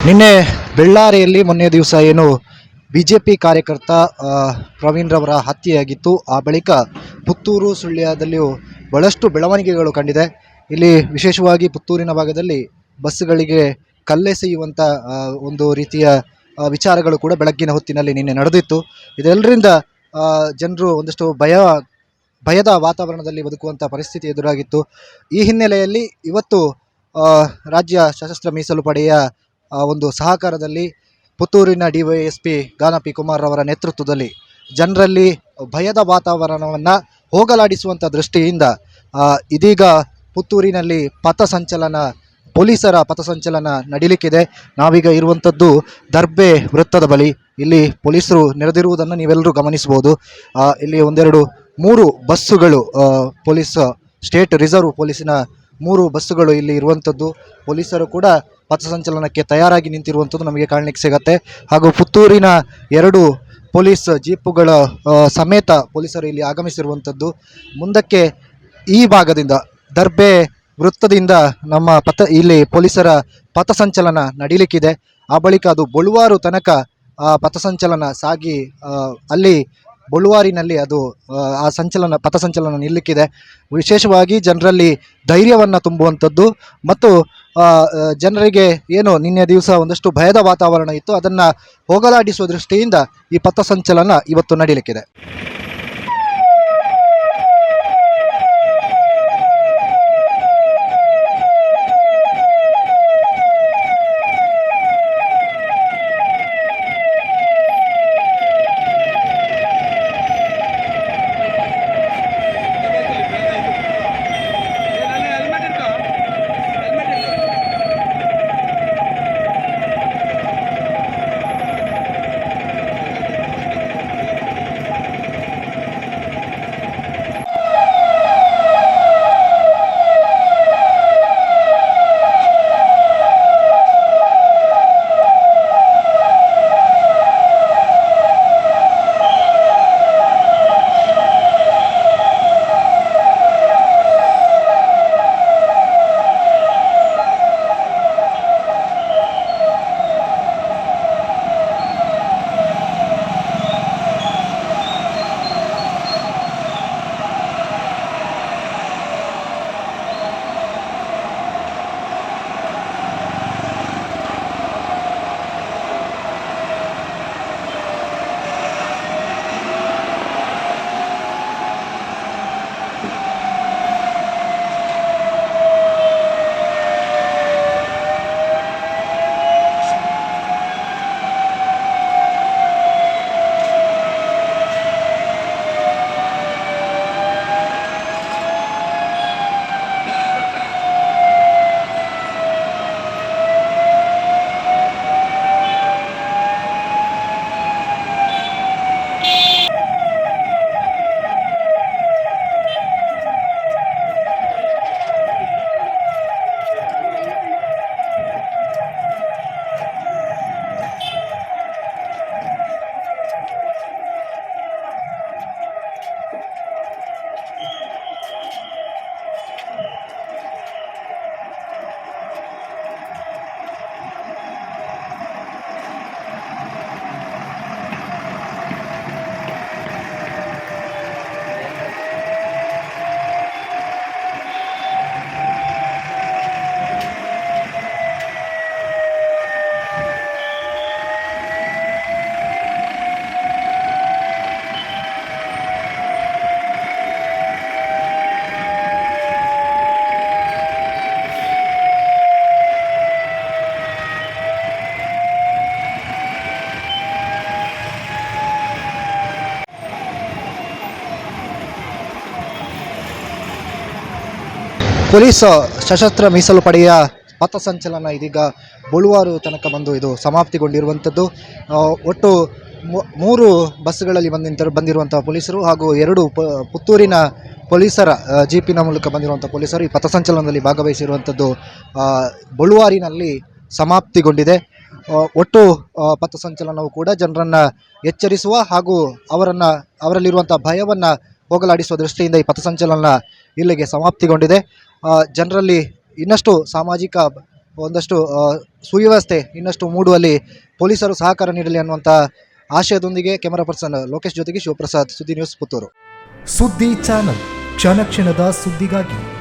ನಿನ್ನೆ ಬೆಳ್ಳಾರಿಯಲ್ಲಿ ಮೊನ್ನೆ ದಿವಸ ಏನು ಬಿಜೆಪಿ ಕಾರ್ಯಕರ್ತ ಪ್ರವೀಣ್ ರವರ ಹತ್ಯೆಯಾಗಿತ್ತು. ಆ ಬಳಿಕ ಪುತ್ತೂರು ಸುಳ್ಯದಲ್ಲಿಯೂ ಬಹಳಷ್ಟು ಬೆಳವಣಿಗೆಗಳು ಕಂಡಿದೆ. ಇಲ್ಲಿ ವಿಶೇಷವಾಗಿ ಪುತ್ತೂರಿನ ಭಾಗದಲ್ಲಿ ಬಸ್ಗಳಿಗೆ ಕಲ್ಲೆಸೆಯುವಂಥ ಒಂದು ರೀತಿಯ ವಿಚಾರಗಳು ಕೂಡ ಬೆಳಗ್ಗಿನ ಹೊತ್ತಿನಲ್ಲಿ ನಿನ್ನೆ ನಡೆದಿತ್ತು. ಇದೆಲ್ಲರಿಂದ ಜನರು ಒಂದಷ್ಟು ಭಯದ ವಾತಾವರಣದಲ್ಲಿ ಬದುಕುವಂಥ ಪರಿಸ್ಥಿತಿ ಎದುರಾಗಿತ್ತು. ಈ ಹಿನ್ನೆಲೆಯಲ್ಲಿ ಇವತ್ತು ರಾಜ್ಯ ಸಶಸ್ತ್ರ ಮೀಸಲು ಪಡೆಯ ಒಂದು ಸಹಕಾರದಲ್ಲಿ ಪುತ್ತೂರಿನ ಡಿವೈಎಸ್ಪಿ ಗಾನಪಿ ಕುಮಾರ್ ಅವರ ನೇತೃತ್ವದಲ್ಲಿ ಜನರಲ್ಲಿ ಭಯದ ವಾತಾವರಣವನ್ನು ಹೋಗಲಾಡಿಸುವಂಥ ದೃಷ್ಟಿಯಿಂದ ಇದೀಗ ಪುತ್ತೂರಿನಲ್ಲಿ ಪೊಲೀಸರ ಪಥಸಂಚಲನ ನಡೀಲಿಕ್ಕಿದೆ. ನಾವೀಗ ಇರುವಂಥದ್ದು ದರ್ಬೆ ವೃತ್ತದ ಬಳಿ. ಇಲ್ಲಿ ಪೊಲೀಸರು ನೆರೆದಿರುವುದನ್ನು ನೀವೆಲ್ಲರೂ ಗಮನಿಸ್ಬೋದು. ಇಲ್ಲಿ ಮೂರು ಬಸ್ಸುಗಳು, ಪೊಲೀಸ್ ಸ್ಟೇಟ್ ರಿಸರ್ವ್ ಪೊಲೀಸಿನ 3 ಬಸ್ಸುಗಳು ಇಲ್ಲಿ ಇರುವಂಥದ್ದು. ಪೊಲೀಸರು ಕೂಡ ಪಥಸಂಚಲನಕ್ಕೆ ತಯಾರಾಗಿ ನಿಂತಿರುವಂಥದ್ದು ನಮಗೆ ಕಾಣಲಿಕ್ಕೆ ಸಿಗತ್ತೆ. ಹಾಗೂ ಪುತ್ತೂರಿನ 2 ಪೊಲೀಸ್ ಜೀಪುಗಳ ಸಮೇತ ಪೊಲೀಸರು ಇಲ್ಲಿ ಆಗಮಿಸಿರುವಂಥದ್ದು. ಮುಂದಕ್ಕೆ ಈ ಭಾಗದಿಂದ ದರ್ಬೆ ವೃತ್ತದಿಂದ ಇಲ್ಲಿ ಪೊಲೀಸರ ಪಥಸಂಚಲನ ನಡೀಲಿಕ್ಕಿದೆ. ಆ ಬಳಿಕ ಅದು ಬೊಳುವಾರು ತನಕ ಪಥಸಂಚಲನ ಸಾಗಿ ಅಲ್ಲಿ ಬೊಳುವಾರಿನಲ್ಲಿ ಅದು ಪಥಸಂಚಲನ ನಿಲ್ಲಕ್ಕಿದೆ. ವಿಶೇಷವಾಗಿ ಜನರಲ್ಲಿ ಧೈರ್ಯವನ್ನು ತುಂಬುವಂಥದ್ದು ಮತ್ತು ಜನರಿಗೆ ಏನು ನಿನ್ನೆ ದಿವಸ ಒಂದಷ್ಟು ಭಯದ ವಾತಾವರಣ ಇತ್ತು, ಅದನ್ನು ಹೋಗಲಾಡಿಸುವ ದೃಷ್ಟಿಯಿಂದ ಈ ಪಥಸಂಚಲನ ಇವತ್ತು ನಡೀಲಿಕ್ಕಿದೆ. ಪೊಲೀಸ್ ಸಶಸ್ತ್ರ ಮೀಸಲು ಪಡೆಯ ಪಥಸಂಚಲನ ಇದೀಗ ಬೊಳುವಾರು ತನಕ ಬಂದು ಇದು ಸಮಾಪ್ತಿಗೊಂಡಿರುವಂಥದ್ದು. ಒಟ್ಟು 3 ಬಸ್ಸುಗಳಲ್ಲಿ ಬಂದಿರುವಂಥ ಪೊಲೀಸರು ಹಾಗೂ 2 ಪುತ್ತೂರಿನ ಪೊಲೀಸರ ಜೀಪಿನ ಮೂಲಕ ಬಂದಿರುವಂಥ ಪೊಲೀಸರು ಈ ಪಥಸಂಚಲನದಲ್ಲಿ ಭಾಗವಹಿಸಿರುವಂಥದ್ದು ಬೊಳುವಾರಿನಲ್ಲಿ ಸಮಾಪ್ತಿಗೊಂಡಿದೆ. ಒಟ್ಟು ಪಥಸಂಚಲನವು ಕೂಡ ಜನರನ್ನು ಎಚ್ಚರಿಸುವ ಹಾಗೂ ಅವರಲ್ಲಿರುವಂಥ ಭಯವನ್ನು ಹೋಗಲಾಡಿಸುವ ದೃಷ್ಟಿಯಿಂದ ಈ ಪಥಸಂಚಲನ ಇಲ್ಲಿಗೆ ಸಮಾಪ್ತಿಗೊಂಡಿದೆ. ಜನರಲ್ಲಿ ಇನ್ನಷ್ಟು ಸಾಮಾಜಿಕ ಒಂದಷ್ಟು ಸುವ್ಯವಸ್ಥೆ ಇನ್ನಷ್ಟು ಮೂಡುವಲ್ಲಿ ಪೊಲೀಸರು ಸಹಕಾರ ನೀಡಲಿ ಅನ್ನುವಂಥ ಆಶಯದೊಂದಿಗೆ ಕ್ಯಾಮರಾ ಪರ್ಸನ್ ಲೋಕೇಶ್ ಜೊತೆಗೆ ಶಿವಪ್ರಸಾದ್, ಸುದ್ದಿ ನ್ಯೂಸ್, ಪುತ್ತೂರು. ಸುದ್ದಿ ಚಾನಲ್, ಕ್ಷಣ ಕ್ಷಣದ ಸುದ್ದಿಗಾಗಿ.